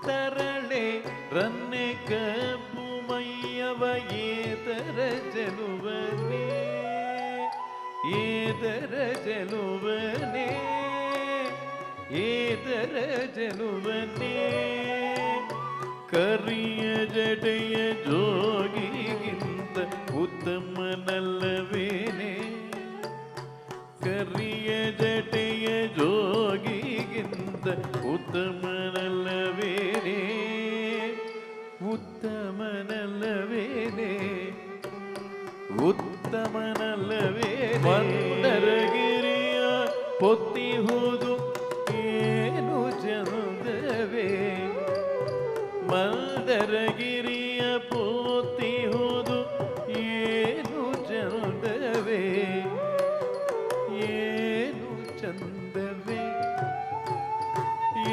ತರಳೆ ರನ್ನೆ ಕಬ್ಬು ಮೈಯವ ಏತರ ಜಲುವನೇ ಏದರ ಜಲುವನೇ ಏದರ ಜಲುವನೇ ಕರಿಯ ಜಡೆಯ ಜೋಗಿಗಿಂತ ಉತ್ತಮನಲ್ಲವೇನೆ ಕರಿಯ ಜಡೆಯ ಜೋಗಿಗಿಂತ ಉತ್ತಮನಲ್ಲವೇನೆ ಉತ್ತಮನಲ್ಲವೇನೆ ಉತ್ತಮನಲ್ಲವೇ ಮಂದರಗಿರಿಯ ಪೊತ್ತಿಹುದು ಏನು ಚಂದವೇ ಮಂದರಗಿರಿಯ ಪೊತ್ತಿಹುದು ಏನು ಚಂದವೇ ಏನು ಚಂದವೇ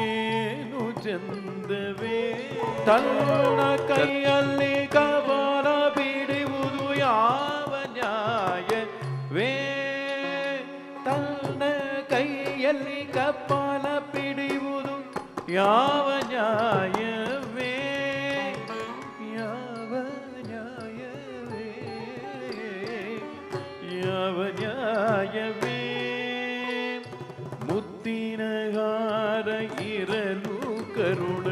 ಏನು ಚಂದವೇ ತನ್ನ ಕೈಯಲ್ಲಿ ಕವನ ಬಿಡುವುದು ಯಾವ ನ್ಯಾಯವೇ ತನ್ನ ಕೈಯಲ್ಲಿ ಕಪಾಲ ಪಿಡಿಯುವುದು ಯಾವ ನ್ಯಾಯವೇ ಯಾವ ನ್ಯಾಯವೇ ಯಾವ ನ್ಯಾಯವೇ ಮುತ್ತಿನ ಹಾರ ಇರಲು ಕರುಣ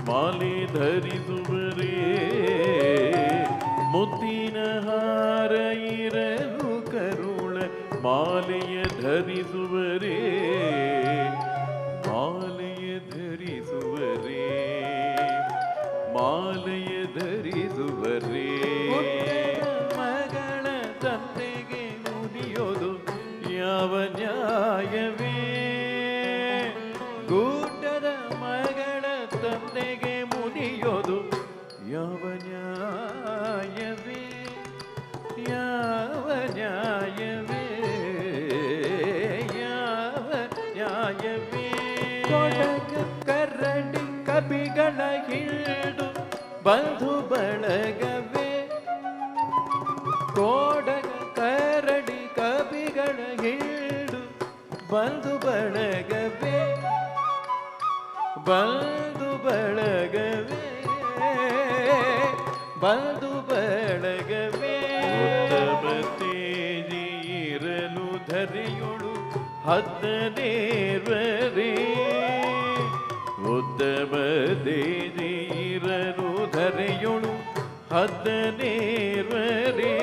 ಮಾಲೆ ಧರಿಸುವರೇ ಮುತ್ತಿನ ಹಾರ ಇರಲು ಕರುಣ ಮಾಲೆಯ ಧರಿಸುವರೇ ಮಾಲೆಯ ಧರಿಸುವರೇ ಮಾಲೆಯ ಧರಿಸುವರೇ ಮಗಳ ತಂದೆಗೆ ಮುನಿಯೋದು ಯಾವ ನ್ಯಾಯವೇ ಗೂಟದ ಮಗಳ ತಂದೆಗೆ ಮುನಿಯೋದು ಯಾವ ನ್ಯಾಯವೇ ಯಾವ ನ್ಯಾಯವೇ ಯಾವ ನ್ಯಾಯವೇ ಕೊಡಗ ಕರಡಿ ಕಪಿಗಳ ಹಿಡಿದು ಬಂಧು ಬಳಗವೇ ಕೊಡಗ ಕರಡಿ ಕಪಿಗಳ ಹಿಡಿದು ಬಂಧು ಬಳಗವೇ ಬಂಧು ಬಳಗವೇ ಬಂಧು ಬಳಗವೇ ಉತ್ತಮ ತೇಜಿ ಇರಲು ಧರೆಯೊಳು ಹದ್ದನೇರ್ವರೇ ಉತ್ತಮ ತೇಜಿ ಇರಲು ಧರೆಯೊಳು ಹದ್ದನೇರ್ವರೇ